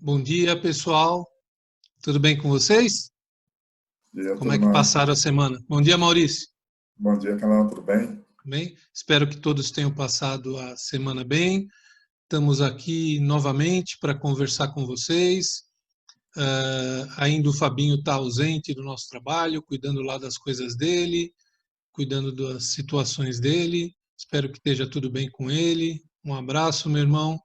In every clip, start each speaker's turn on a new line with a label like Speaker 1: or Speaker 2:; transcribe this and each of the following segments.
Speaker 1: Bom dia, pessoal. Tudo bem com vocês?
Speaker 2: Bom dia,
Speaker 1: Como é que
Speaker 2: turma.
Speaker 1: passaram a semana? Bom dia, Maurício.
Speaker 2: Bom dia, canal, tudo bem?
Speaker 1: Bem? Espero que todos tenham passado a semana bem. Estamos aqui novamente para conversar com vocês. Ainda o Fabinho está ausente do nosso trabalho, cuidando lá das coisas dele, cuidando das situações dele. Espero que esteja tudo bem com ele. Um abraço, meu irmão.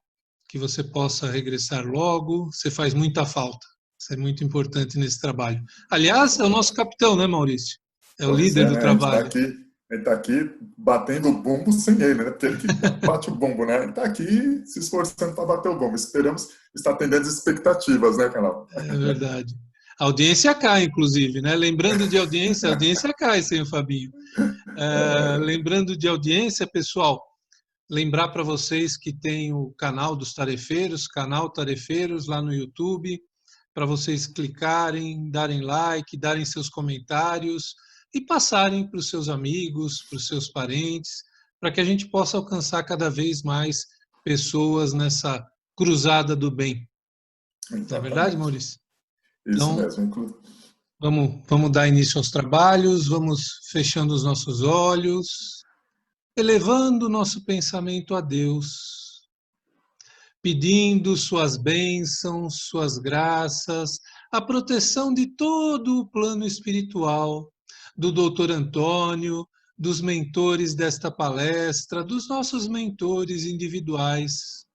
Speaker 1: Que você possa regressar logo. Você faz muita falta. Isso é muito importante nesse trabalho. Aliás, é o nosso capitão, né, Maurício? É o
Speaker 2: Pois
Speaker 1: líder
Speaker 2: é,
Speaker 1: do
Speaker 2: né? A gente está
Speaker 1: trabalho.
Speaker 2: aqui, a gente tá aqui batendo o bumbo sem ele, né? Porque ele que bate o bumbo, né? Ele está aqui se esforçando para bater o bumbo. Esperamos estar atendendo as expectativas, né, canal?
Speaker 1: É verdade. A audiência cai, inclusive, né? Lembrando de audiência, a audiência cai sem o Fabinho. Lembrando de audiência, pessoal, lembrar para vocês que tem o canal dos Tarefeiros, canal Tarefeiros lá no YouTube, para vocês clicarem, darem like, darem seus comentários e passarem para os seus amigos, para os seus parentes, para que a gente possa alcançar cada vez mais pessoas nessa cruzada do bem. Não é verdade,
Speaker 2: Exatamente.
Speaker 1: Maurício?
Speaker 2: Isso
Speaker 1: Então,
Speaker 2: mesmo.
Speaker 1: vamos dar início aos trabalhos, vamos fechando os nossos olhos, elevando o nosso pensamento a Deus, pedindo suas bênçãos, suas graças, a proteção de todo o plano espiritual, do doutor Antônio, dos mentores desta palestra, dos nossos mentores individuais,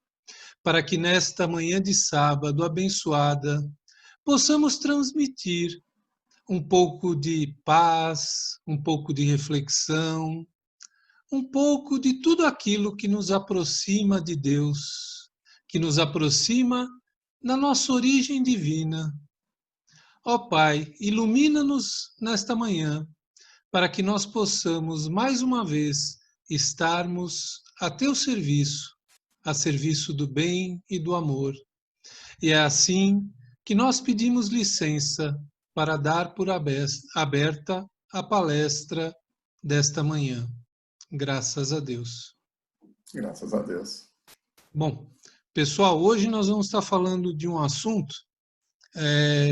Speaker 1: para que nesta manhã de sábado abençoada possamos transmitir um pouco de paz, um pouco de reflexão, um pouco de tudo aquilo que nos aproxima de Deus, que nos aproxima da nossa origem divina. Ó Pai, ilumina-nos nesta manhã, para que nós possamos mais uma vez estarmos a teu serviço, a serviço do bem e do amor. E é assim que nós pedimos licença para dar por aberta a palestra desta manhã. Graças a Deus.
Speaker 2: Graças a Deus.
Speaker 1: Bom, pessoal, hoje nós vamos estar falando de um assunto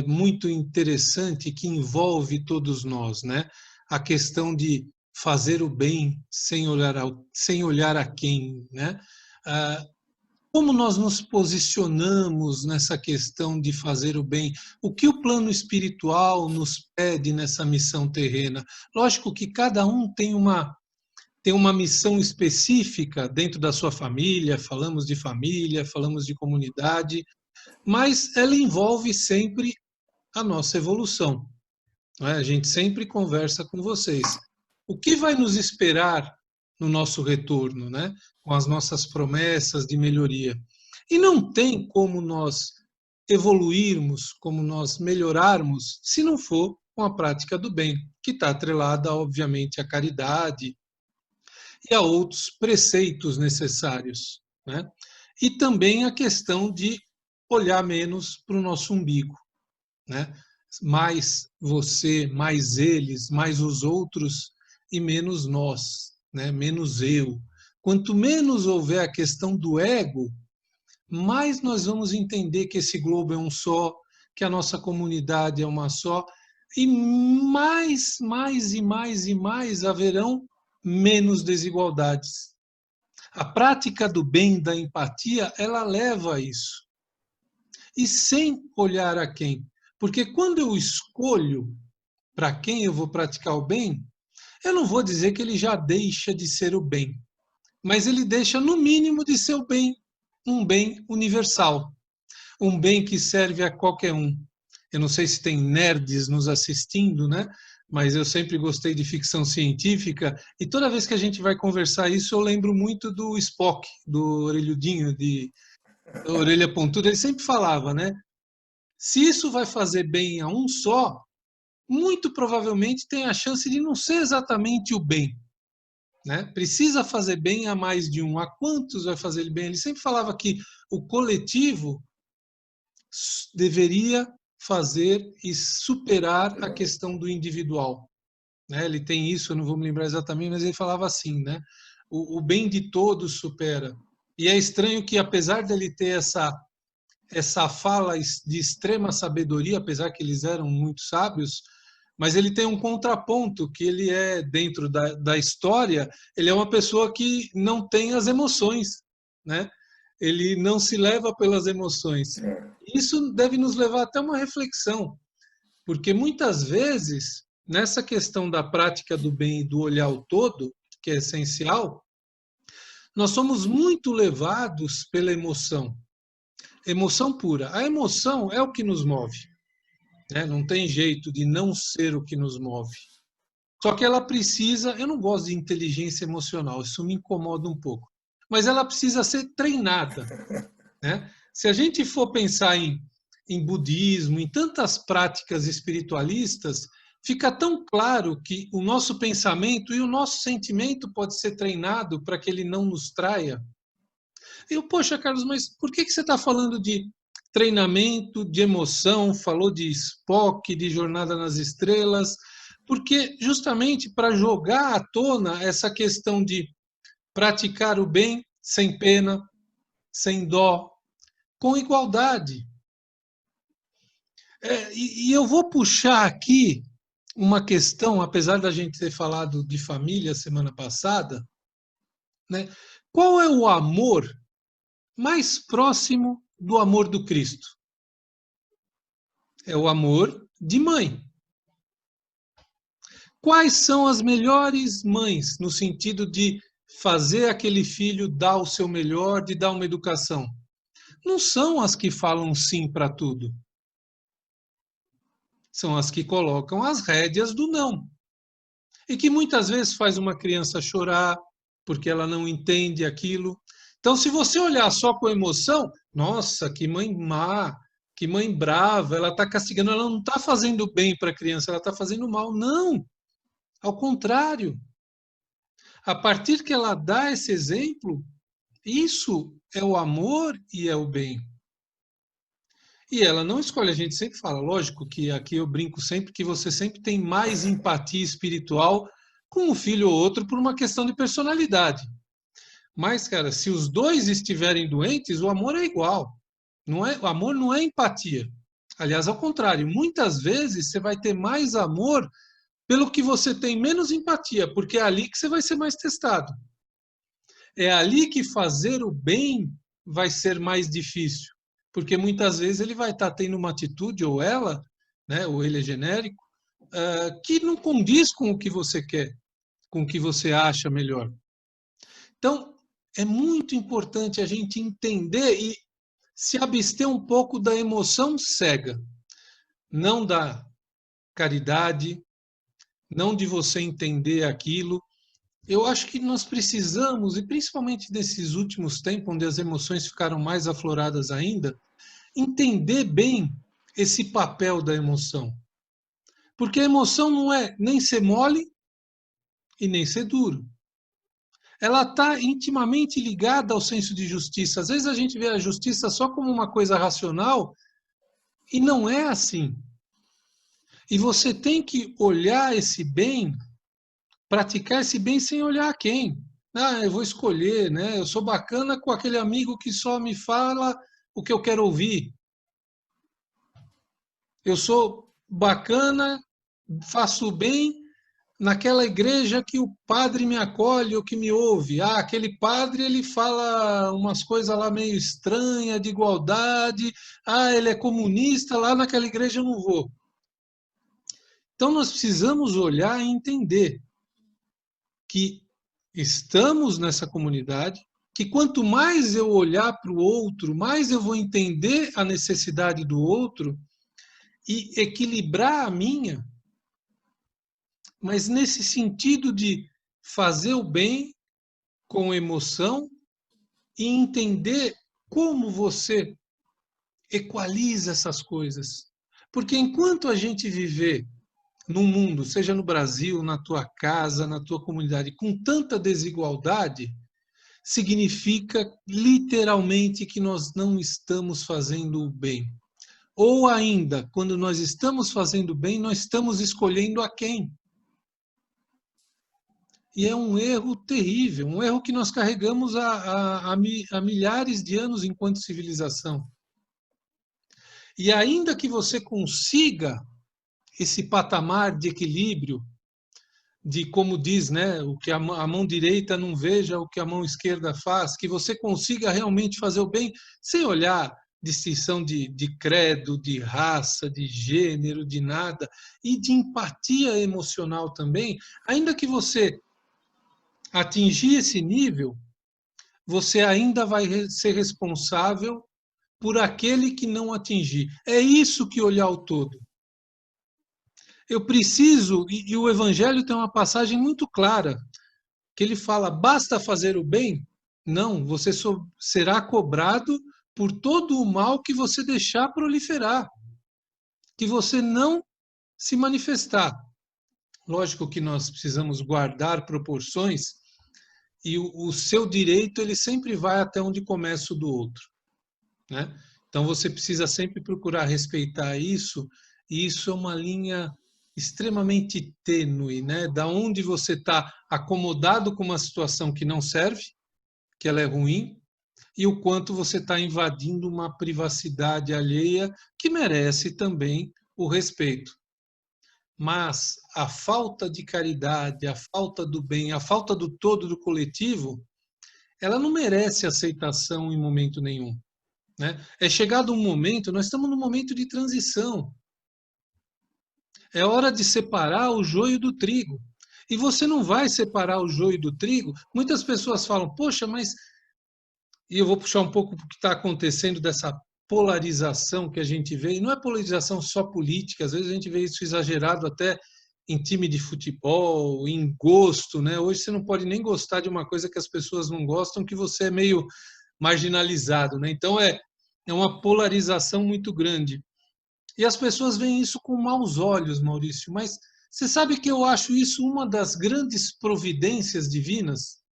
Speaker 1: muito interessante que envolve todos nós, né? A questão de fazer o bem sem olhar a quem, né? Como nós nos posicionamos nessa questão de fazer o bem? O que o plano espiritual nos pede nessa missão terrena? Lógico que cada um tem uma missão específica dentro da sua família, falamos de comunidade, mas ela envolve sempre a nossa evolução. Não é? A gente sempre conversa com vocês. O que vai nos esperar no nosso retorno, né? Com as nossas promessas de melhoria? E não tem como nós evoluirmos, como nós melhorarmos, se não for com a prática do bem, que está atrelada, obviamente, à caridade e a outros preceitos necessários, né? E também a questão de olhar menos para o nosso umbigo, né? Mais você, mais eles, mais os outros e menos nós, né? Menos eu. Quanto menos houver a questão do ego, mais nós vamos entender que esse globo é um só, que a nossa comunidade é uma só, e mais haverão menos desigualdades. A prática do bem, da empatia, ela leva a isso. E sem olhar a quem. Porque quando eu escolho para quem eu vou praticar o bem, eu não vou dizer que ele já deixa de ser o bem, mas ele deixa, no mínimo, de ser o bem, um bem universal, um bem que serve a qualquer um. Eu não sei se tem nerds nos assistindo, né? Mas eu sempre gostei de ficção científica e toda vez que a gente vai conversar isso, eu lembro muito do Spock, do orelhudinho de orelha pontuda. Ele sempre falava, né? Se isso vai fazer bem a um só, muito provavelmente tem a chance de não ser exatamente o bem, né? Precisa fazer bem a mais de um. A quantos vai fazer bem? Ele sempre falava que o coletivo deveria fazer e superar a questão do individual, né? Ele tem isso, eu não vou me lembrar exatamente, mas ele falava assim, né? O bem de todos supera. E é estranho que, apesar dele ter essa fala de extrema sabedoria, apesar que eles eram muito sábios, mas ele tem um contraponto, que ele é, dentro da história, ele é uma pessoa que não tem as emoções, né? Ele não se leva pelas emoções. Isso deve nos levar até uma reflexão, porque muitas vezes, nessa questão da prática do bem e do olhar o todo, que é essencial, nós somos muito levados pela emoção. Emoção pura. A emoção é o que nos move, né? Não tem jeito de não ser o que nos move. Só que ela precisa, eu não gosto de inteligência emocional, isso me incomoda um pouco, mas ela precisa ser treinada, né? Se a gente for pensar em budismo, em tantas práticas espiritualistas, fica tão claro que o nosso pensamento e o nosso sentimento pode ser treinado para que ele não nos traia. Poxa, Carlos, mas por que você está falando de treinamento, de emoção, falou de Spock, de Jornada nas Estrelas? Porque justamente para jogar à tona essa questão de praticar o bem sem pena, sem dó, com igualdade. E eu vou puxar aqui uma questão, apesar da gente ter falado de família semana passada, né? Qual é o amor mais próximo do amor do Cristo? É o amor de mãe. Quais são as melhores mães no sentido de fazer aquele filho dar o seu melhor, de dar uma educação? Não são as que falam sim para tudo. São as que colocam as rédeas do não. E que muitas vezes faz uma criança chorar porque ela não entende aquilo. Então, se você olhar só com emoção, nossa, que mãe má, que mãe brava, ela está castigando, ela não está fazendo bem para a criança, ela está fazendo mal. Não, ao contrário. A partir que ela dá esse exemplo, isso é o amor e é o bem. E ela não escolhe, a gente sempre fala, lógico que aqui eu brinco sempre que você sempre tem mais empatia espiritual com um filho ou outro por uma questão de personalidade. Mas, cara, se os dois estiverem doentes, o amor é igual. Não é, o amor não é empatia. Aliás, ao contrário, muitas vezes você vai ter mais amor pelo que você tem menos empatia, porque é ali que você vai ser mais testado. É ali que fazer o bem vai ser mais difícil, porque muitas vezes ele vai estar tendo uma atitude, ou ela, né, ou ele é genérico, que não condiz com o que você quer, com o que você acha melhor. Então, é muito importante a gente entender e se abster um pouco da emoção cega, não da caridade, não de você entender aquilo. Eu acho que nós precisamos, e principalmente nesses últimos tempos, onde as emoções ficaram mais afloradas ainda, entender bem esse papel da emoção. Porque a emoção não é nem ser mole e nem ser duro. Ela está intimamente ligada ao senso de justiça. Às vezes a gente vê a justiça só como uma coisa racional e não é assim. E você tem que olhar esse bem, praticar esse bem sem olhar a quem. Eu vou escolher, né? Eu sou bacana com aquele amigo que só me fala o que eu quero ouvir. Eu sou bacana, faço o bem naquela igreja que o padre me acolhe ou que me ouve. Aquele padre ele fala umas coisas lá meio estranhas, de igualdade. Ele é comunista, lá naquela igreja eu não vou. Então nós precisamos olhar e entender que estamos nessa comunidade, que quanto mais eu olhar para o outro, mais eu vou entender a necessidade do outro e equilibrar a minha, mas nesse sentido de fazer o bem com emoção e entender como você equaliza essas coisas. Porque enquanto a gente viver num mundo, seja no Brasil, na tua casa, na tua comunidade, com tanta desigualdade, significa literalmente que nós não estamos fazendo o bem. Ou ainda, quando nós estamos fazendo o bem, nós estamos escolhendo a quem. E é um erro terrível, um erro que nós carregamos há milhares de anos enquanto civilização. E ainda que você consiga esse patamar de equilíbrio, de como diz, né, o que a mão direita não veja, o que a mão esquerda faz, que você consiga realmente fazer o bem sem olhar distinção de credo, de raça, de gênero, de nada, e de empatia emocional também, ainda que você atingir esse nível, você ainda vai ser responsável por aquele que não atingir. É isso que olhar o todo. Eu preciso, e o Evangelho tem uma passagem muito clara, que ele fala, basta fazer o bem? Não, você será cobrado por todo o mal que você deixar proliferar, que você não se manifestar. Lógico que nós precisamos guardar proporções, e o seu direito ele sempre vai até onde começa o do outro, né? Então você precisa sempre procurar respeitar isso, e isso é uma linha extremamente tênue, né? Da onde você está acomodado com uma situação que não serve, que ela é ruim, e o quanto você está invadindo uma privacidade alheia que merece também o respeito. Mas a falta de caridade, a falta do bem, a falta do todo do coletivo, ela não merece aceitação em momento nenhum, né? É chegado um momento, nós estamos num momento de transição. É hora de separar o joio do trigo. E você não vai separar o joio do trigo. Muitas pessoas falam, poxa, mas... E eu vou puxar um pouco o que está acontecendo dessa polarização que a gente vê. E não é polarização só política, às vezes a gente vê isso exagerado até em time de futebol, em gosto, né? Hoje você não pode nem gostar de uma coisa que as pessoas não gostam, que você é meio marginalizado, né? Então é uma polarização muito grande. E as pessoas veem isso com maus olhos, Maurício, mas você sabe que eu acho isso uma das grandes providências divinas?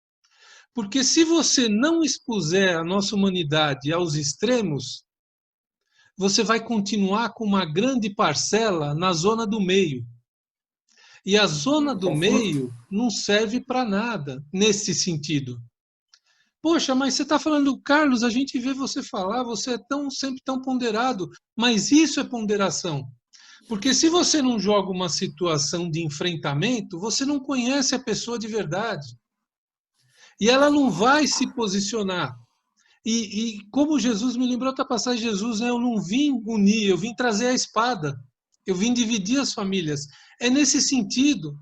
Speaker 1: Porque se você não expuser a nossa humanidade aos extremos, você vai continuar com uma grande parcela na zona do meio. E a zona do meio não serve para nada nesse sentido. Poxa, mas você está falando, Carlos, a gente vê você falar, você é sempre tão ponderado, mas isso é ponderação. Porque se você não joga uma situação de enfrentamento, você não conhece a pessoa de verdade. E ela não vai se posicionar. E como Jesus me lembrou outra passagem, Jesus, né, eu não vim unir, eu vim trazer a espada. Eu vim dividir as famílias. É nesse sentido.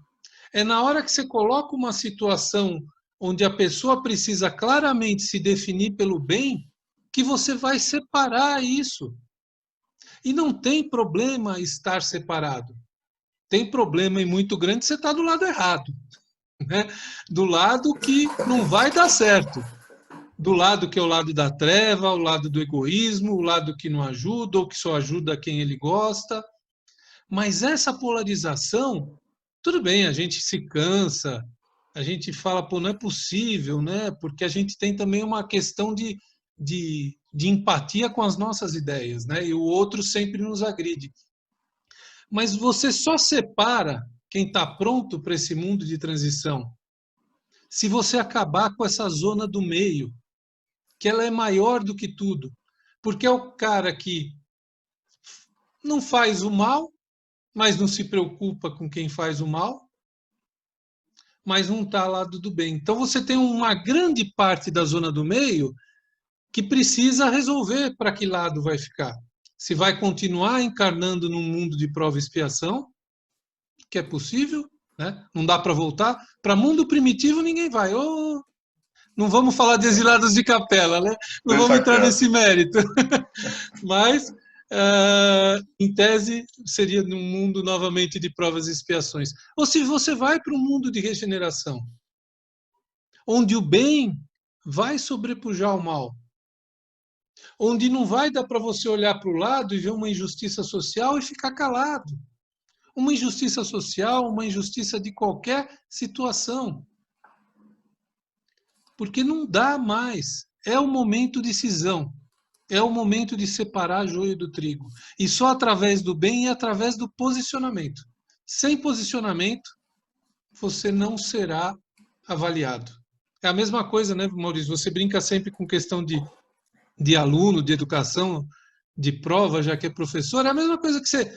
Speaker 1: É na hora que você coloca uma situação onde a pessoa precisa claramente se definir pelo bem, que você vai separar isso. E não tem problema estar separado. Tem problema e muito grande você estar do lado errado, né? Do lado que não vai dar certo. Do lado que é o lado da treva, o lado do egoísmo, o lado que não ajuda ou que só ajuda quem ele gosta. Mas essa polarização, tudo bem, a gente se cansa, a gente fala, pô, não é possível, né? Porque a gente tem também uma questão de empatia com as nossas ideias, né? E o outro sempre nos agride. Mas você só separa quem está pronto para esse mundo de transição se você acabar com essa zona do meio, que ela é maior do que tudo. Porque é o cara que não faz o mal, mas não se preocupa com quem faz o mal, mas não está ao lado do bem. Então você tem uma grande parte da zona do meio que precisa resolver para que lado vai ficar. Se vai continuar encarnando num mundo de prova e expiação, que é possível, né? Não dá para voltar. Para mundo primitivo ninguém vai. Oh, não vamos falar de exilados de capela, né? Não vamos entrar nesse mérito. Mas, em tese, seria num mundo novamente de provas e expiações. Ou se você vai para um mundo de regeneração, onde o bem vai sobrepujar o mal, onde não vai dar para você olhar para o lado e ver uma injustiça social e ficar calado. Uma injustiça social, uma injustiça de qualquer situação. Porque não dá mais. É o momento de cisão. É o momento de separar joio do trigo. E só através do bem e através do posicionamento. Sem posicionamento, você não será avaliado. É a mesma coisa, né, Maurício? Você brinca sempre com questão de aluno, de educação, de prova, já que é professor, é a mesma coisa que você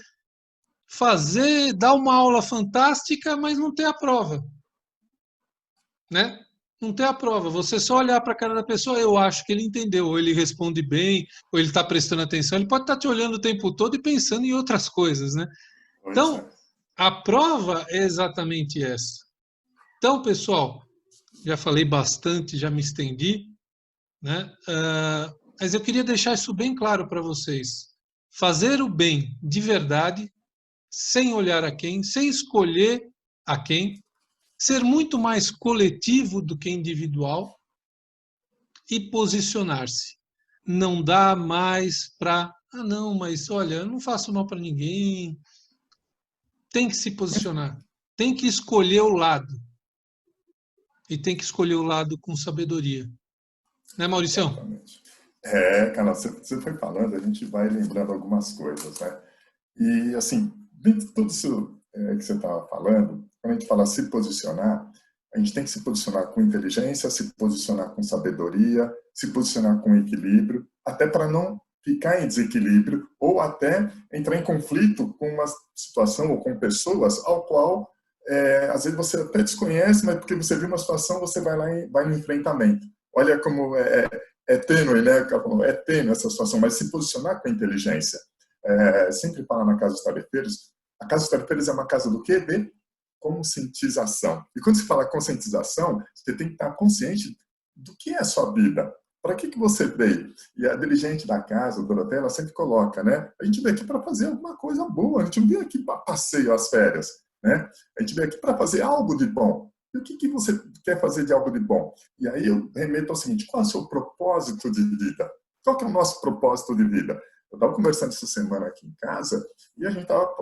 Speaker 1: fazer, dar uma aula fantástica, mas não ter a prova, né? Não ter a prova. Você só olhar para a cara da pessoa, eu acho que ele entendeu, ou ele responde bem, ou ele está prestando atenção. Ele pode estar te olhando o tempo todo e pensando em outras coisas, né?
Speaker 2: Pois é.
Speaker 1: Então, a prova é exatamente essa. Então, pessoal, já falei bastante, já me estendi, né? Mas eu queria deixar isso bem claro para vocês. Fazer o bem de verdade, sem olhar a quem, sem escolher a quem, ser muito mais coletivo do que individual e posicionar-se. Não dá mais para, não, mas olha, eu não faço mal para ninguém. Tem que se posicionar, tem que escolher o lado e tem que escolher o lado com sabedoria. Né, Mauricião?
Speaker 2: Exatamente. Cara, você foi falando, a gente vai lembrando algumas coisas, né? E, assim, dentro de tudo isso que você estava falando, quando a gente fala se posicionar, a gente tem que se posicionar com inteligência, se posicionar com sabedoria, se posicionar com equilíbrio, até para não ficar em desequilíbrio ou até entrar em conflito com uma situação ou com pessoas ao qual, às vezes, você até desconhece, mas porque você viu uma situação, você vai lá e vai no enfrentamento. Olha como é tênue, né? É tênue essa situação, mas se posicionar com inteligência. Sempre fala na Casa dos Tarefeiros, a Casa dos Tarefeiros é uma casa do quê? De conscientização. E quando se fala conscientização, você tem que estar consciente do que é a sua vida. Para que você veio? E a dirigente da casa, a Doroteia, ela sempre coloca, né? A gente veio aqui para fazer alguma coisa boa, a gente não veio aqui para passeio às férias, né? A gente veio aqui para fazer algo de bom. E o que você quer fazer de algo de bom? E aí eu remeto ao seguinte, qual é o seu propósito de vida? Qual que é o nosso propósito de vida? Eu estava conversando essa semana aqui em casa e a gente estava,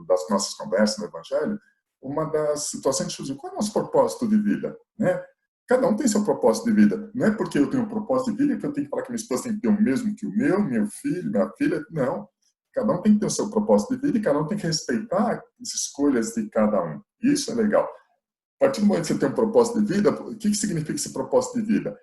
Speaker 2: das nossas conversas no Evangelho, uma das situações que qual é o nosso propósito de vida? Né? Cada um tem seu propósito de vida. Não é porque eu tenho um propósito de vida que eu tenho que falar que minha esposa tem que ter o mesmo que o meu filho, minha filha. Não. Cada um tem que ter o seu propósito de vida e cada um tem que respeitar as escolhas de cada um. Isso é legal. A partir do momento que você tem um propósito de vida, o que significa esse propósito de vida?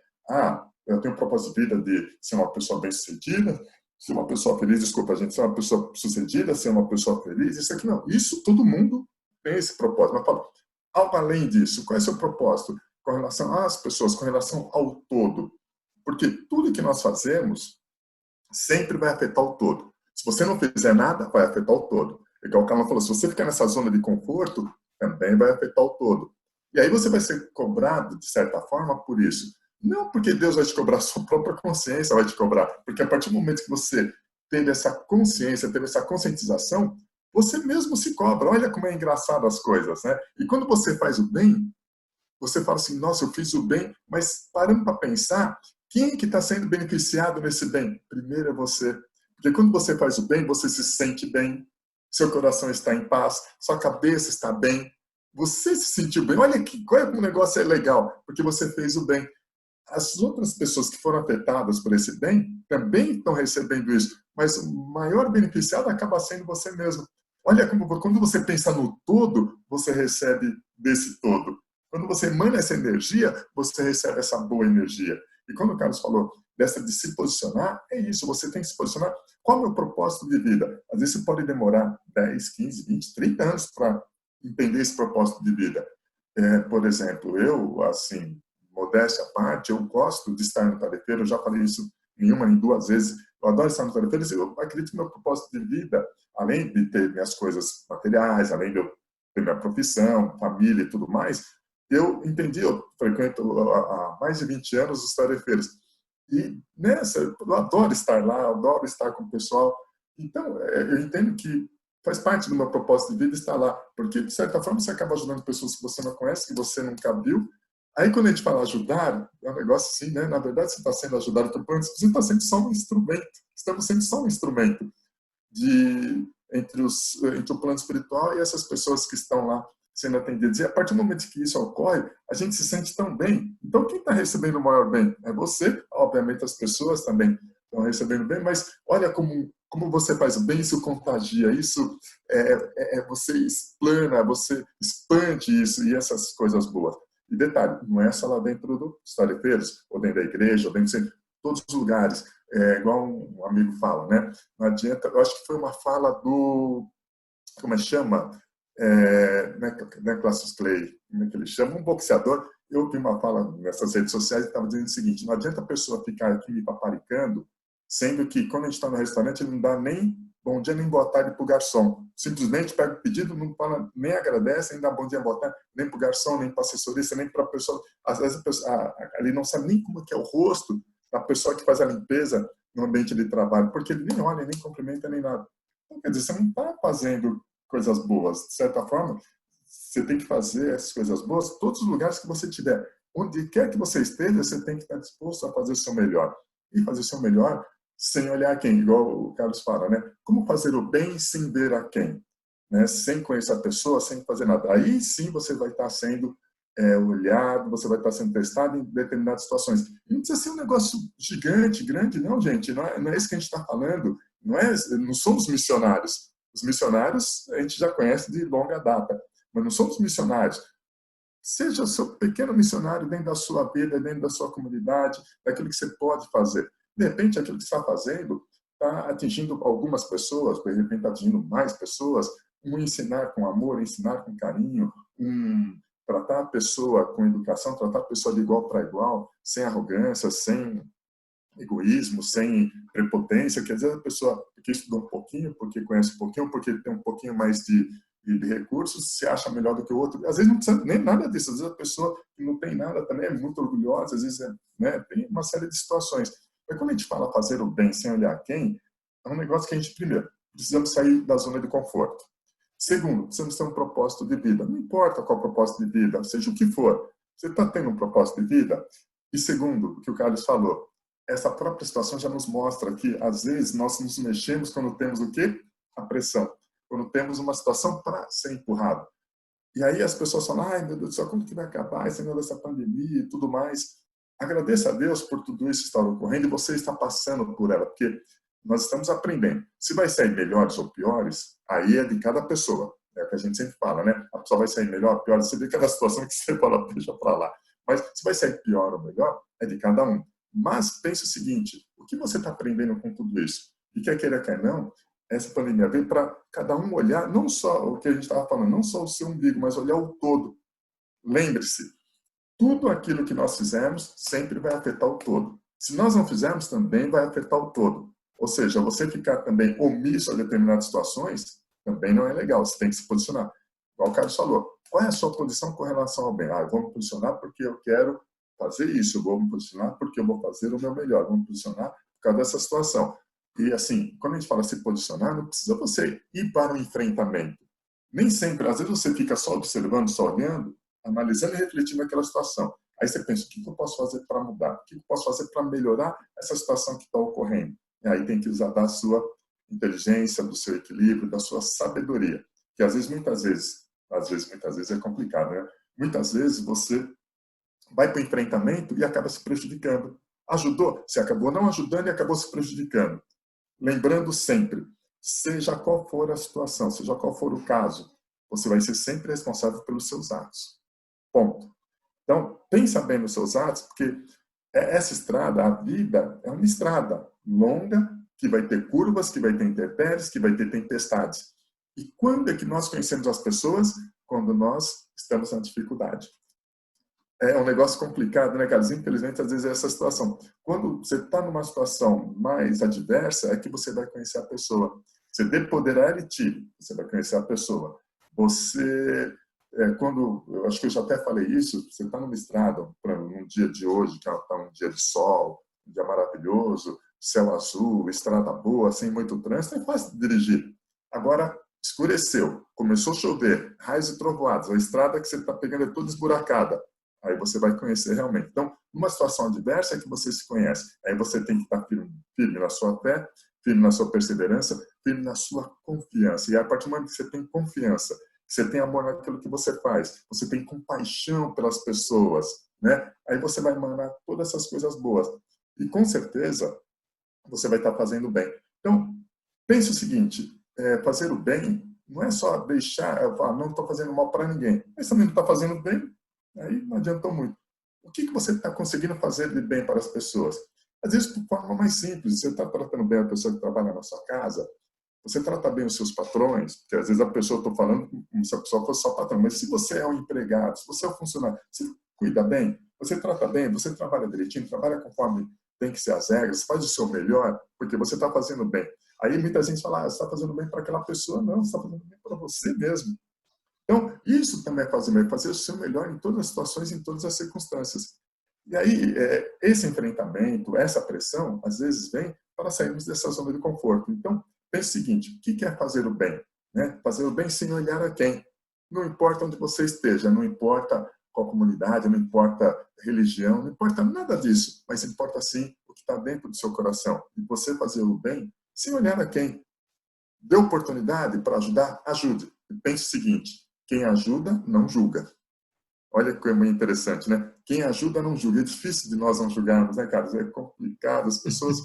Speaker 2: Eu tenho um propósito de vida de ser uma pessoa bem-sucedida, ser uma pessoa feliz, desculpa, gente, ser uma pessoa sucedida, ser uma pessoa feliz, isso aqui não. Isso todo mundo tem esse propósito. Mas fala, algo além disso, qual é o seu propósito? Com relação às pessoas, com relação ao todo. Porque tudo que nós fazemos sempre vai afetar o todo. Se você não fizer nada, vai afetar o todo. Igual o Carlos falou, se você ficar nessa zona de conforto, também vai afetar o todo. E aí você vai ser cobrado, de certa forma, por isso. Não porque Deus vai te cobrar, sua própria consciência vai te cobrar. Porque a partir do momento que você teve essa consciência, teve essa conscientização, você mesmo se cobra. Olha como é engraçado as coisas, né? E quando você faz o bem, você fala assim, nossa, eu fiz o bem, mas parando para pensar, quem é que está sendo beneficiado nesse bem? Primeiro é você. Porque quando você faz o bem, você se sente bem, seu coração está em paz, sua cabeça está bem, você se sentiu bem. Olha que o negócio é legal, porque você fez o bem. As outras pessoas que foram afetadas por esse bem também estão recebendo isso, mas o maior beneficiado acaba sendo você mesmo. Olha como quando você pensa no todo, você recebe desse todo. Quando você emana essa energia, você recebe essa boa energia. E quando o Carlos falou dessa de se posicionar, é isso, você tem que se posicionar. Qual é o meu propósito de vida? Às vezes pode demorar 10, 15, 20, 30 anos para entender esse propósito de vida. Por exemplo, eu, assim, modéstia à parte, eu gosto de estar no tarefeiro, eu já falei isso nenhuma nem duas vezes, eu adoro estar no tarefeiro, eu acredito que meu propósito de vida, além de ter minhas coisas materiais, além de eu ter minha profissão, família e tudo mais, eu entendi, eu frequento há mais de 20 anos os tarefeiros, e nessa, eu adoro estar lá, eu adoro estar com o pessoal, então eu entendo que faz parte do meu propósito de vida estar lá, porque de certa forma você acaba ajudando pessoas que você não conhece, que você nunca viu. Aí quando a gente fala ajudar, é um negócio assim, né? Na verdade você está sendo ajudado por planos, você está sendo só um instrumento. Estamos sendo só um instrumento entre o plano espiritual e essas pessoas que estão lá sendo atendidas. E a partir do momento que isso ocorre, a gente se sente tão bem. Então quem está recebendo o maior bem? É você, obviamente as pessoas também estão recebendo bem, mas olha como você faz o bem, isso contagia, isso você explana, você expande isso e essas coisas boas. E detalhe, não é só lá dentro dos tarefeiros, ou dentro da igreja, ou dentro de todos os lugares. igual um amigo fala, né? Não adianta, eu acho que foi uma fala do, como é que chama? Não é Cassius Clay, como é que ele chama? Um boxeador. Eu vi uma fala nessas redes sociais que estava dizendo o seguinte: não adianta a pessoa ficar aqui paparicando, sendo que quando a gente está no restaurante, ele não dá nem bom dia nem boa tarde para o garçom. Simplesmente pega o pedido, não fala, nem agradece, nem dá bom dia, boa tarde, nem para o garçom, nem para a assessorista, nem para a pessoa. Às vezes a pessoa ali não sabe nem como é que é o rosto da pessoa que faz a limpeza no ambiente de trabalho, porque ele nem olha, nem cumprimenta, nem nada. Então, quer dizer, você não está fazendo coisas boas. De certa forma, você tem que fazer essas coisas boas em todos os lugares que você tiver. Onde quer que você esteja, você tem que estar disposto a fazer o seu melhor. E fazer o seu melhor sem olhar quem, igual o Carlos fala, né? Como fazer o bem sem ver a quem? Né? Sem conhecer a pessoa, sem fazer nada. Aí sim você vai estar sendo olhado, você vai estar sendo testado em determinadas situações. E não precisa ser um negócio gigante, grande, não, gente. Não é isso que a gente está falando. Não somos missionários. Os missionários a gente já conhece de longa data, mas não somos missionários. Seja o seu pequeno missionário dentro da sua vida, dentro da sua comunidade, daquilo que você pode fazer. De repente, aquilo que você está fazendo está atingindo algumas pessoas, de repente está atingindo mais pessoas. Ensinar com amor, ensinar com carinho, tratar a pessoa com educação, tratar a pessoa de igual para igual, sem arrogância, sem egoísmo, sem prepotência. Quer dizer, a pessoa que estudou um pouquinho, porque conhece um pouquinho, porque tem um pouquinho mais de recursos, se acha melhor do que o outro. Às vezes não precisa nem nada disso. Às vezes a pessoa que não tem nada também é muito orgulhosa, às vezes tem uma série de situações. Mas quando a gente fala fazer o bem sem olhar quem, é um negócio que a gente, primeiro, precisamos sair da zona de conforto. Segundo, precisamos ter um propósito de vida. Não importa qual propósito de vida, seja o que for. Você está tendo um propósito de vida? E segundo, o que o Carlos falou, essa própria situação já nos mostra que, às vezes, nós nos mexemos quando temos o quê? A pressão. Quando temos uma situação para ser empurrado. E aí as pessoas falam, ai, meu Deus do céu, como que vai acabar esse negócio dessa pandemia e tudo mais? Agradeça a Deus por tudo isso que está ocorrendo e você está passando por ela, porque nós estamos aprendendo. Se vai sair melhores ou piores, aí é de cada pessoa. É o que a gente sempre fala, né? A pessoa vai sair melhor, pior, você vê cada situação que você fala, deixa para lá. Mas se vai sair pior ou melhor, é de cada um. Mas pense o seguinte, o que você está aprendendo com tudo isso? E quer queira, quer não, essa pandemia veio para cada um olhar, não só o que a gente estava falando, não só o seu umbigo, mas olhar o todo. Lembre-se, tudo aquilo que nós fizemos sempre vai afetar o todo. Se nós não fizermos, também vai afetar o todo. Ou seja, você ficar também omisso a determinadas situações também não é legal, você tem que se posicionar. Igual o Carlos falou, qual é a sua posição com relação ao bem? Eu vou me posicionar porque eu quero fazer isso, eu vou me posicionar porque eu vou fazer o meu melhor, eu vou me posicionar por causa dessa situação. E assim, quando a gente fala se posicionar, não precisa você ir para o enfrentamento. Nem sempre, às vezes você fica só observando, só olhando, analisando e refletindo aquela situação. Aí você pensa, o que eu posso fazer para mudar? O que eu posso fazer para melhorar essa situação que está ocorrendo? E aí tem que usar da sua inteligência, do seu equilíbrio, da sua sabedoria. Que às vezes, muitas vezes é complicado, né? Muitas vezes você vai para o enfrentamento e acaba se prejudicando. Ajudou? Você acabou não ajudando e acabou se prejudicando. Lembrando sempre, seja qual for a situação, seja qual for o caso, você vai ser sempre responsável pelos seus atos. Ponto. Então, pensa bem nos seus atos, porque essa estrada, a vida, é uma estrada longa, que vai ter curvas, que vai ter intempéries, que vai ter tempestades. E quando é que nós conhecemos as pessoas? Quando nós estamos na dificuldade. É um negócio complicado, né, Carlos? Infelizmente, às vezes é essa situação. Quando você está numa situação mais adversa, é que você vai conhecer a pessoa. Você depoderá de ti, você vai conhecer a pessoa. Você, eu acho que eu já até falei isso, você está numa estrada, num dia de hoje, que está um dia de sol, um dia maravilhoso, céu azul, estrada boa, sem muito trânsito, é fácil de dirigir. Agora, escureceu, começou a chover, raios e trovoadas, a estrada que você está pegando é toda esburacada. Aí você vai conhecer realmente. Então, numa situação adversa é que você se conhece. Aí você tem que estar firme na sua fé, firme na sua perseverança, firme na sua confiança. E a partir do momento que você tem confiança, que você tem amor naquilo que você faz, você tem compaixão pelas pessoas, né? Aí você vai emanar todas essas coisas boas. E com certeza você vai estar fazendo bem. Então, pense o seguinte, fazer o bem não é só deixar, falar, não estou fazendo mal para ninguém, mas também não está fazendo bem, aí não adiantou muito. O que você está conseguindo fazer de bem para as pessoas? Às vezes, por forma mais simples, você está tratando bem a pessoa que trabalha na sua casa, você trata bem os seus patrões, porque às vezes a pessoa, estou falando como se a pessoa fosse só patrão, mas se você é um empregado, se você é um funcionário, você cuida bem, você trata bem, você trabalha direitinho, trabalha conforme tem que ser as regras, faz o seu melhor, porque você está fazendo bem. Aí muita gente fala, você está fazendo bem para aquela pessoa. Não, você está fazendo bem para você mesmo. Então, isso também é fazer bem, fazer o seu melhor em todas as situações, em todas as circunstâncias. E aí, esse enfrentamento, essa pressão, às vezes vem para sairmos dessa zona de conforto. Então, pense o seguinte, o que é fazer o bem? Né? Fazer o bem sem olhar a quem. Não importa onde você esteja, não importa qual comunidade, não importa religião, não importa nada disso, mas importa sim o que está dentro do seu coração. E você fazer o bem sem olhar a quem. Dê oportunidade para ajudar, ajude. E pense o seguinte, quem ajuda não julga. Olha que coisa interessante, né? Quem ajuda não julga. É difícil de nós não julgarmos, né, Carlos? É complicado. As pessoas...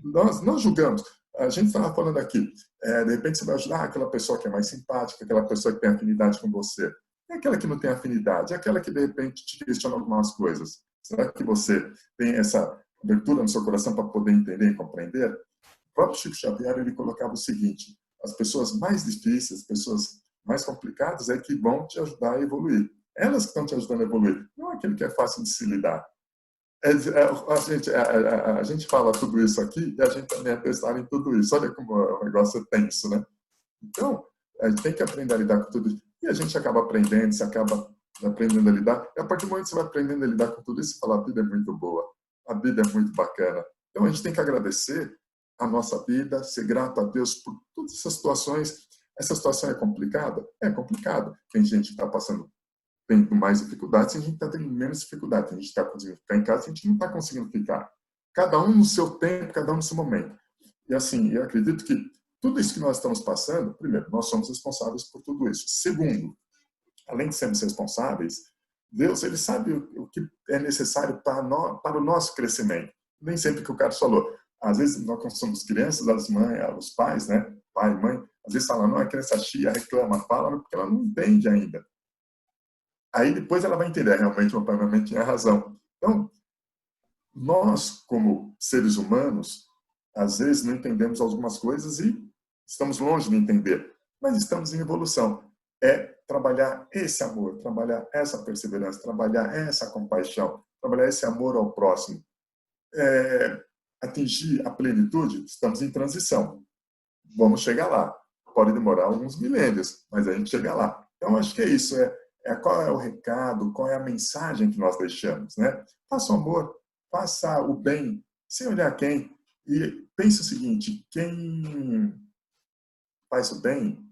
Speaker 2: Nós não julgamos. A gente estava falando aqui, de repente você vai ajudar aquela pessoa que é mais simpática, aquela pessoa que tem afinidade com você. É aquela que não tem afinidade, é aquela que de repente te questiona algumas coisas. Será que você tem essa abertura no seu coração para poder entender e compreender? O próprio Chico Xavier, ele colocava o seguinte, as pessoas mais difíceis, as pessoas mais complicadas é que vão te ajudar a evoluir. Elas que estão te ajudando a evoluir, não aquele que é fácil de se lidar. A gente fala tudo isso aqui e a gente também é testado em tudo isso. Olha como o negócio é tenso, né? Então, a gente tem que aprender a lidar com tudo isso. E a gente acaba aprendendo, você acaba aprendendo a lidar. E a partir do momento que você vai aprendendo a lidar com tudo isso, você fala, a vida é muito boa, a vida é muito bacana. Então, a gente tem que agradecer a nossa vida, ser grato a Deus por todas essas situações. Essa situação é complicada? É complicada. Tem gente que está passando tendo mais dificuldades, a gente está tendo menos dificuldade. A gente está conseguindo ficar em casa, a gente não está conseguindo ficar. Cada um no seu tempo, cada um no seu momento. E assim, eu acredito que tudo isso que nós estamos passando, primeiro, nós somos responsáveis por tudo isso. Segundo, além de sermos responsáveis, Deus, ele sabe o que é necessário para o nosso crescimento. Nem sempre que o Carlos falou. Às vezes, nós quando somos crianças, as mães, os pais, né? Pai, mãe, às vezes falam, não, a criança chia, reclama, fala, porque ela não entende ainda. Aí depois ela vai entender, realmente, o pai e a mãe tinham razão. Então, nós, como seres humanos, às vezes não entendemos algumas coisas e estamos longe de entender, mas estamos em evolução. É trabalhar esse amor, trabalhar essa perseverança, trabalhar essa compaixão, trabalhar esse amor ao próximo. Atingir a plenitude, estamos em transição. Vamos chegar lá. Pode demorar alguns milênios, mas a gente chega lá. Então, acho que é isso. Qual é o recado, qual é a mensagem que nós deixamos, né? Faça o amor, faça o bem, sem olhar quem. E pense o seguinte, quem faz o bem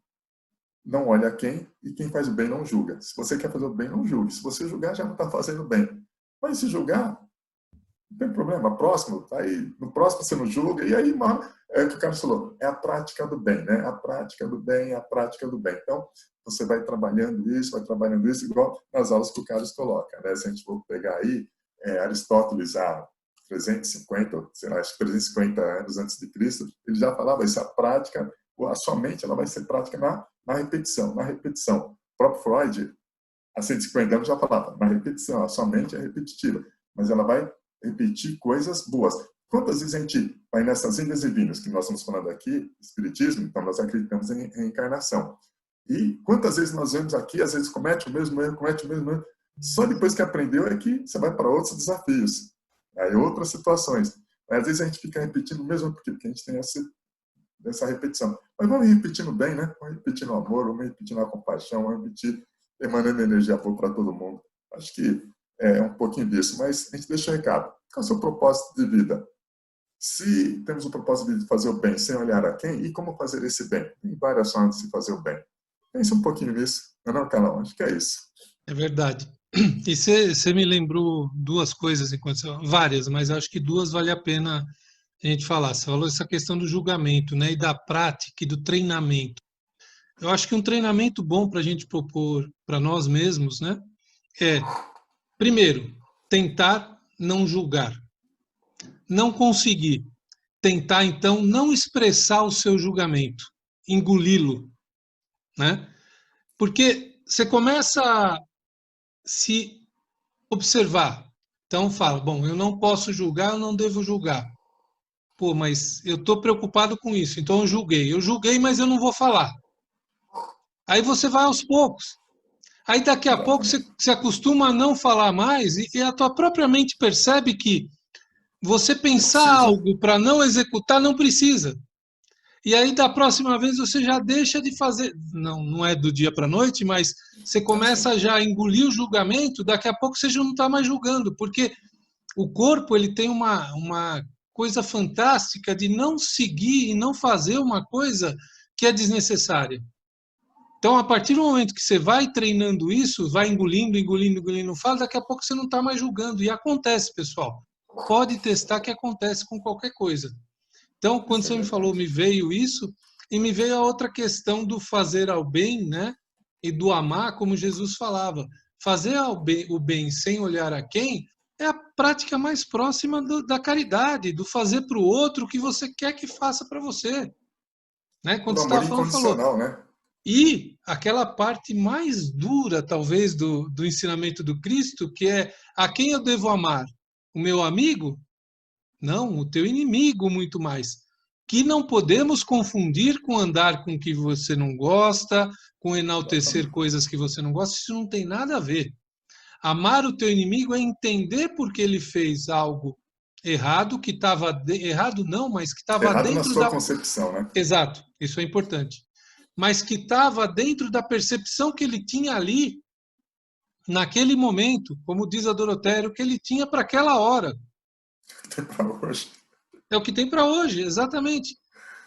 Speaker 2: não olha quem, e quem faz o bem não julga. Se você quer fazer o bem, não julgue. Se você julgar, já não está fazendo bem. Mas se julgar, não tem problema. Próximo, aí, no próximo você não julga. E aí, mano, é o que o Carlos falou, é a prática do bem, né? A prática do bem, a prática do bem. Então, você vai trabalhando isso, igual nas aulas que o Carlos coloca, né? Se a gente for pegar aí, Aristóteles, há 350, sei lá, acho que 350 anos antes de Cristo, ele já falava isso, a prática, a sua mente, ela vai ser prática na repetição, na repetição. O próprio Freud, há 150 anos, já falava, na repetição, a sua mente é repetitiva, mas ela vai repetir coisas boas. Quantas vezes a gente vai nessas indas e vindas que nós estamos falando aqui, espiritismo, então nós acreditamos em reencarnação. E quantas vezes nós vemos aqui, às vezes comete o mesmo erro, só depois que aprendeu é que você vai para outros desafios, aí outras situações. Mas, às vezes a gente fica repetindo o mesmo porque a gente tem essa repetição. Mas vamos repetindo bem, né? Vamos repetindo o amor, vamos repetindo a compaixão, vamos repetir emanando energia boa para todo mundo. Acho que é um pouquinho disso, mas a gente deixa o recado. Qual é o seu propósito de vida? Se temos o propósito de fazer o bem sem olhar a quem, e como fazer esse bem? Tem várias formas de se fazer o bem. Pense um pouquinho nisso. Não, Carlão? Acho que é isso.
Speaker 1: É verdade. E você me lembrou duas coisas, várias, mas acho que duas vale a pena a gente falar. Você falou essa questão do julgamento, né, e da prática e do treinamento. Eu acho que um treinamento bom para a gente propor para nós mesmos, né, é, primeiro, tentar não julgar. Não conseguir, tentar então não expressar o seu julgamento, engoli-lo, né? Porque você começa a se observar Então fala, bom, eu não posso julgar, eu não devo julgar. Pô, mas eu estou preocupado com isso, então eu julguei. Eu julguei, mas eu não vou falar. Aí você vai aos poucos. Aí daqui a pouco você
Speaker 2: Exatamente.
Speaker 1: se acostuma a não falar mais e a tua própria mente percebe que você
Speaker 2: Não
Speaker 1: pensar
Speaker 2: precisa.
Speaker 1: algo para não executar não precisa. E aí da próxima vez você já deixa de fazer, não, não é do dia para a noite, mas você
Speaker 2: É
Speaker 1: começa
Speaker 2: assim.
Speaker 1: já a engolir o julgamento, daqui a pouco você já não está mais julgando, porque o corpo ele tem uma coisa fantástica de não seguir e não fazer uma coisa que é desnecessária. Então, a partir do momento que você vai treinando isso, vai engolindo, engolindo, engolindo, fala, daqui a pouco você não está mais julgando. E acontece, pessoal. Pode testar que acontece com qualquer coisa. Então, quando
Speaker 2: Isso é
Speaker 1: você me falou,
Speaker 2: verdade.
Speaker 1: me veio isso, e me veio a outra questão do fazer ao bem, né? E do amar, como Jesus falava. Fazer o bem sem olhar a quem é a prática mais próxima da caridade, do fazer para o outro o que você quer que faça para você. Né? Quando
Speaker 2: Por
Speaker 1: você
Speaker 2: amor
Speaker 1: estava falando, falou,
Speaker 2: incondicional, né?
Speaker 1: e aquela parte mais dura, talvez, do ensinamento do Cristo, que é a quem eu devo amar? O meu amigo? Não, o teu inimigo, muito mais. Que não podemos confundir com andar com o que você não gosta, com enaltecer
Speaker 2: Exatamente.
Speaker 1: coisas que você não gosta, isso não tem nada a ver. Amar o teu inimigo é entender porque ele fez algo errado, que estava errado não, mas que estava
Speaker 2: Errado na
Speaker 1: dentro
Speaker 2: sua
Speaker 1: da.
Speaker 2: concepção, né?
Speaker 1: Exato, isso é importante. Mas que estava dentro da percepção que ele tinha ali, naquele momento, como diz a Dorotério, que ele tinha para aquela hora.
Speaker 2: Até para hoje.
Speaker 1: É o que tem para hoje, exatamente.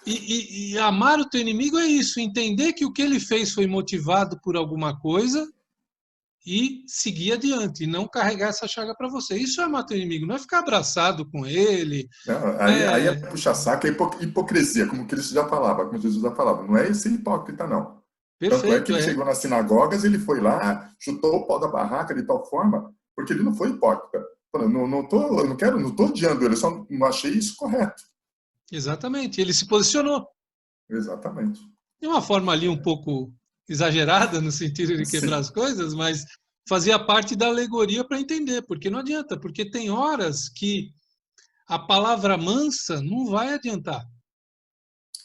Speaker 1: E amar o teu inimigo é isso, entender que o que ele fez foi motivado por alguma coisa e seguir adiante, e não carregar essa chaga para você. Isso é amar teu inimigo, não é ficar abraçado com ele,
Speaker 2: Não, aí é
Speaker 1: né?
Speaker 2: puxa saco, é hipocrisia, como Cristo já falava, como Jesus já falava. Não é ser hipócrita, não. Tanto é que
Speaker 1: Perfeito,
Speaker 2: ele
Speaker 1: é.
Speaker 2: chegou nas sinagogas, ele foi lá, chutou o pau da barraca de tal forma, porque ele não foi hipócrita. Falou, eu não quero, não estou odiando ele, só não achei isso correto.
Speaker 1: Exatamente. Ele se posicionou
Speaker 2: Exatamente.
Speaker 1: de uma forma ali um pouco exagerada, no sentido de quebrar
Speaker 2: Sim,
Speaker 1: as coisas, mas fazia parte da alegoria para entender, porque não adianta, porque tem horas que a palavra mansa não vai adiantar,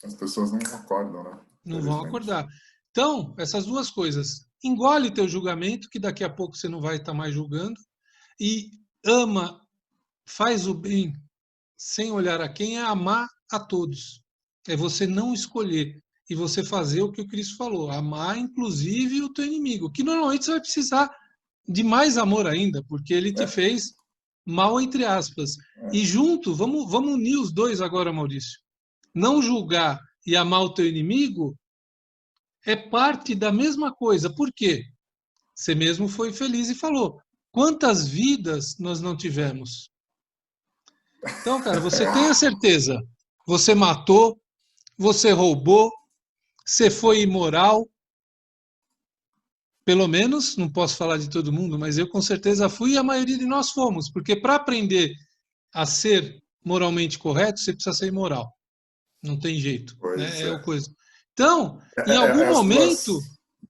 Speaker 2: as pessoas não acordam, né?
Speaker 1: não vão
Speaker 2: Infelizmente.
Speaker 1: acordar. Então, essas duas coisas, engole teu julgamento, que daqui a pouco você não vai estar mais julgando, e ama, faz o bem sem olhar a quem, é amar a todos. É você não escolher e você fazer o que o Cristo falou, amar inclusive o teu inimigo, que normalmente você vai precisar de mais amor ainda, porque ele te
Speaker 2: É,
Speaker 1: fez mal, entre aspas.
Speaker 2: é,
Speaker 1: E junto, vamos unir os dois agora, Maurício. Não julgar e amar o teu inimigo é parte da mesma coisa. Por quê? Você mesmo foi feliz e falou. Quantas vidas nós não tivemos? Então, cara, você tem a certeza. Você matou, você roubou, você foi imoral. Pelo menos, não posso falar de todo mundo, mas eu com certeza fui e a maioria de nós fomos. Porque para aprender a ser moralmente correto, você precisa ser imoral. Não tem jeito,
Speaker 2: pois
Speaker 1: né? É o
Speaker 2: é.
Speaker 1: coisa. Então,
Speaker 2: É as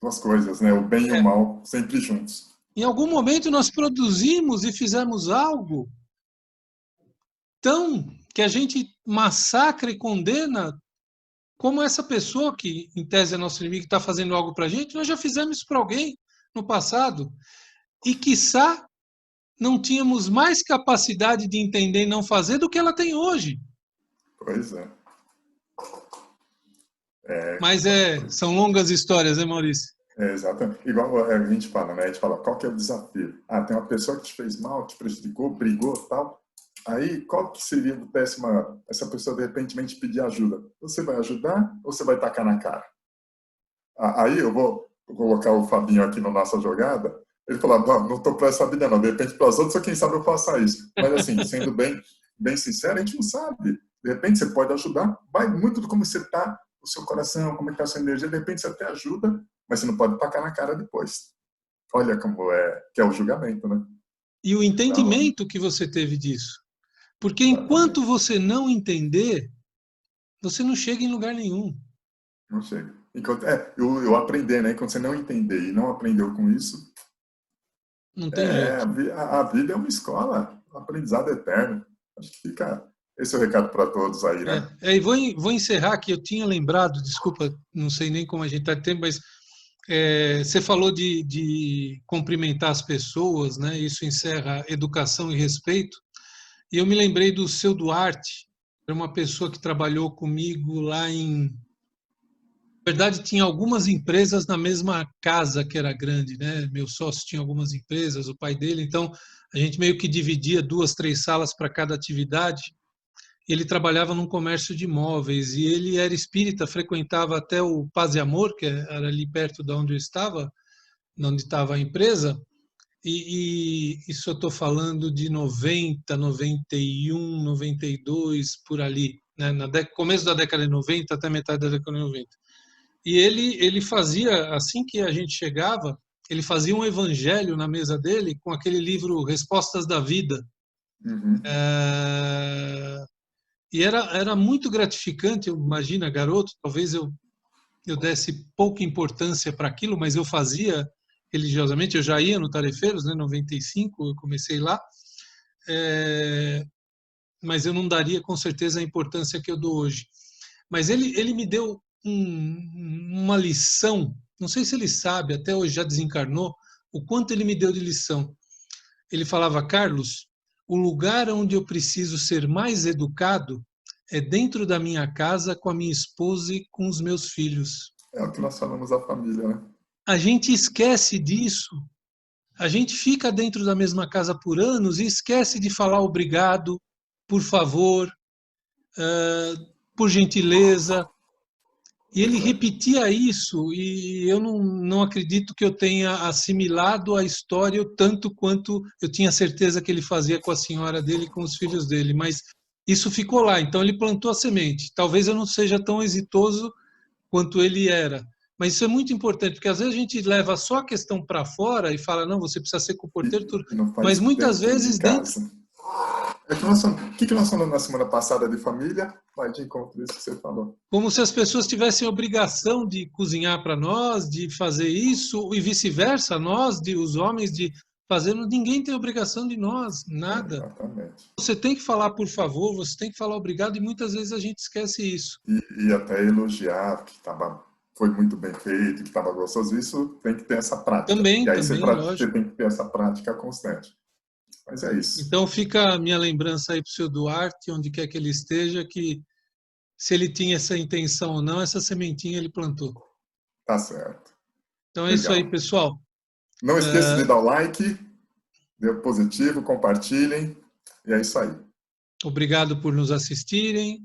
Speaker 2: duas coisas, né? O bem e o mal sempre juntos.
Speaker 1: em algum momento nós produzimos e fizemos algo tão que a gente massacra e condena como essa pessoa que, em tese, é nosso inimigo, está fazendo algo para a gente, nós já fizemos isso para alguém no passado. E, quiçá, não tínhamos mais capacidade de entender e não fazer do que ela tem hoje.
Speaker 2: Pois é. É,
Speaker 1: Mas são longas histórias, né, Maurício?
Speaker 2: é exatamente. Igual a gente fala, né? A gente fala, qual que é o desafio? Ah, tem uma pessoa que te fez mal, te prejudicou, brigou, tal. Aí, qual que seria o décima, essa pessoa de repente pedir ajuda? Você vai ajudar ou você vai tacar na cara? Aí eu vou colocar o Fabinho aqui na nossa jogada. Ele falou, não estou para essa vida não. De repente, para os outros, quem sabe eu faça isso. Mas assim, sendo bem sincero, a gente não sabe. De repente, você pode ajudar. Vai muito do como você está, o seu coração, como está a sua energia. De repente, você até ajuda, mas você não pode tacar na cara depois. Olha como é, que é o julgamento, né?
Speaker 1: E o
Speaker 2: Então,
Speaker 1: entendimento que você teve disso. Porque enquanto
Speaker 2: exatamente.
Speaker 1: você não entender, você não chega em lugar nenhum.
Speaker 2: Não chega. Enquanto, eu aprender, né? Quando você não entender e não aprendeu com isso,
Speaker 1: não tem jeito.
Speaker 2: A vida é uma escola, um aprendizado eterno. Acho que fica esse é o recado para todos aí, né?
Speaker 1: E vou encerrar aqui. Eu tinha lembrado, desculpa, não sei nem como a gente está de tempo, mas você falou de cumprimentar as pessoas, né? Isso encerra educação e respeito. E eu me lembrei do seu Duarte, era uma pessoa que trabalhou comigo lá em. Na verdade, tinha algumas empresas na mesma casa que era grande, né? Meu sócio tinha algumas empresas, o pai dele, então a gente meio que dividia 2, 3 salas para cada atividade. Ele trabalhava num comércio de imóveis e ele era espírita, frequentava até o Paz e Amor, que era ali perto de onde eu estava, onde estava a empresa. E isso eu estou falando de 90, 91, 92, por ali, né? Começo da década de 90 até metade da década de 90. E ele fazia, assim que a gente chegava, ele fazia um evangelho na mesa dele com aquele livro Respostas da Vida.
Speaker 2: Uhum.
Speaker 1: E era muito gratificante, imagina, garoto, talvez eu desse pouca importância para aquilo, mas eu fazia religiosamente, eu já ia no Tarefeiros, né, 95, eu comecei lá, mas eu não daria com certeza a importância que eu dou hoje. Mas ele me deu uma lição, não sei se ele sabe, até hoje já desencarnou, o quanto ele me deu de lição. Ele falava: Carlos, o lugar onde eu preciso ser mais educado é dentro da minha casa, com a minha esposa e com os meus filhos.
Speaker 2: É o que nós falamos da família, né?
Speaker 1: A gente esquece disso. A gente fica dentro da mesma casa por anos e esquece de falar obrigado, por favor, por gentileza. E ele repetia isso, e eu não acredito que eu tenha assimilado a história tanto quanto eu tinha certeza que ele fazia com a senhora dele e com os filhos dele, mas isso ficou lá, então ele plantou a semente. Talvez eu não seja tão exitoso quanto ele era, mas isso é muito importante, porque às vezes a gente leva só a questão para fora e fala: não, você precisa ser comporteiro, tudo.
Speaker 2: E não
Speaker 1: Mas
Speaker 2: faz
Speaker 1: muitas
Speaker 2: dentro de
Speaker 1: vezes dentro.
Speaker 2: casa. O que nós falamos na semana passada de família? Vai de encontro isso que você falou.
Speaker 1: Como se as pessoas tivessem obrigação de cozinhar para nós, de fazer isso, e vice-versa, nós, os homens, de fazer. Ninguém tem obrigação de nós, nada.
Speaker 2: Exatamente.
Speaker 1: Você tem que falar por favor, você tem que falar obrigado, e muitas vezes a gente esquece isso.
Speaker 2: E até elogiar que foi muito bem feito, que estava gostoso, isso tem que ter essa prática.
Speaker 1: Também,
Speaker 2: E aí você
Speaker 1: lógico.
Speaker 2: tem que ter essa prática constante. Mas é isso.
Speaker 1: Então fica a minha lembrança aí para o seu Duarte, onde quer que ele esteja, que se ele tinha essa intenção ou não, essa sementinha ele plantou.
Speaker 2: Tá certo.
Speaker 1: Então é
Speaker 2: Legal.
Speaker 1: isso aí, pessoal.
Speaker 2: Não esqueça de dar o like, dê positivo, compartilhem, e é isso aí.
Speaker 1: Obrigado por nos assistirem,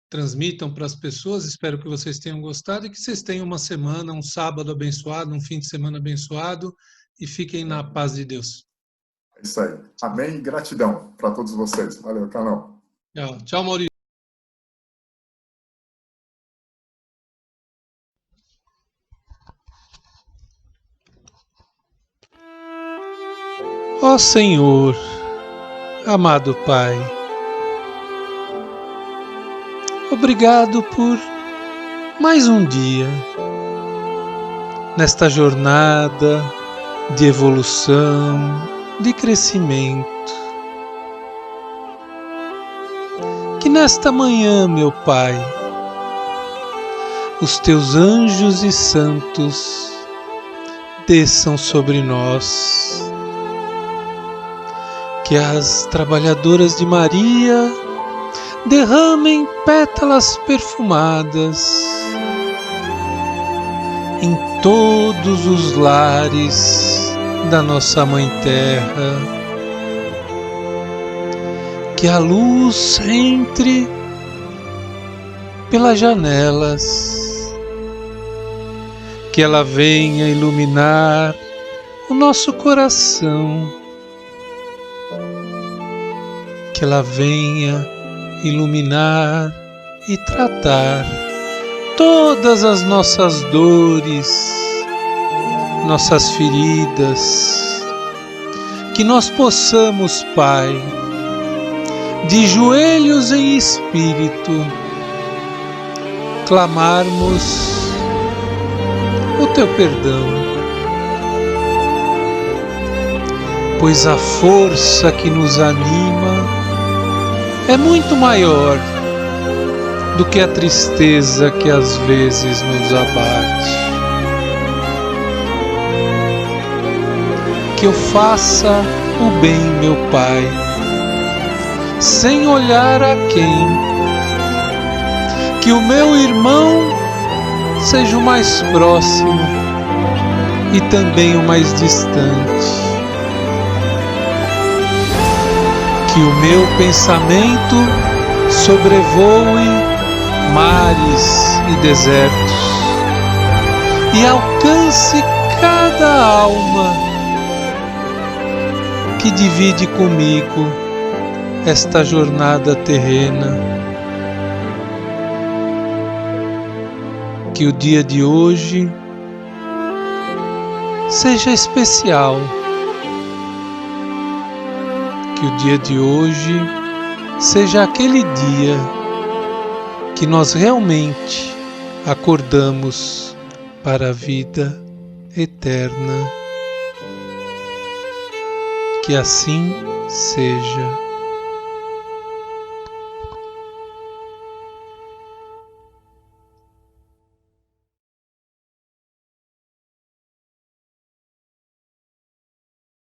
Speaker 1: transmitam para as pessoas, espero que vocês tenham gostado e que vocês tenham uma semana, um sábado abençoado, um fim de semana abençoado e fiquem na paz de Deus.
Speaker 2: É isso aí. Amém e gratidão para todos vocês. Valeu, Canão.
Speaker 1: Tchau, tchau, Maurício. Ó Senhor, amado Pai, obrigado por mais um dia nesta jornada de evolução, de crescimento. Que nesta manhã, meu Pai, os teus anjos e santos desçam sobre nós. Que as trabalhadoras de Maria derramem pétalas perfumadas em todos os lares da nossa Mãe Terra. Que a luz entre pelas janelas, que ela venha iluminar o nosso coração, que ela venha iluminar e tratar todas as nossas dores, nossas feridas, que nós possamos, Pai, de joelhos em espírito, clamarmos o teu perdão. pois a força que nos anima é muito maior do que a tristeza que às vezes nos abate. Que eu faça o bem, meu Pai, sem olhar a quem. Que o meu irmão seja o mais próximo e também o mais distante. Que o meu pensamento sobrevoe mares e desertos e alcance cada alma que divide comigo esta jornada terrena. Que o dia de hoje seja especial. Que o dia de hoje seja aquele dia que nós realmente acordamos para a vida eterna. Que assim seja.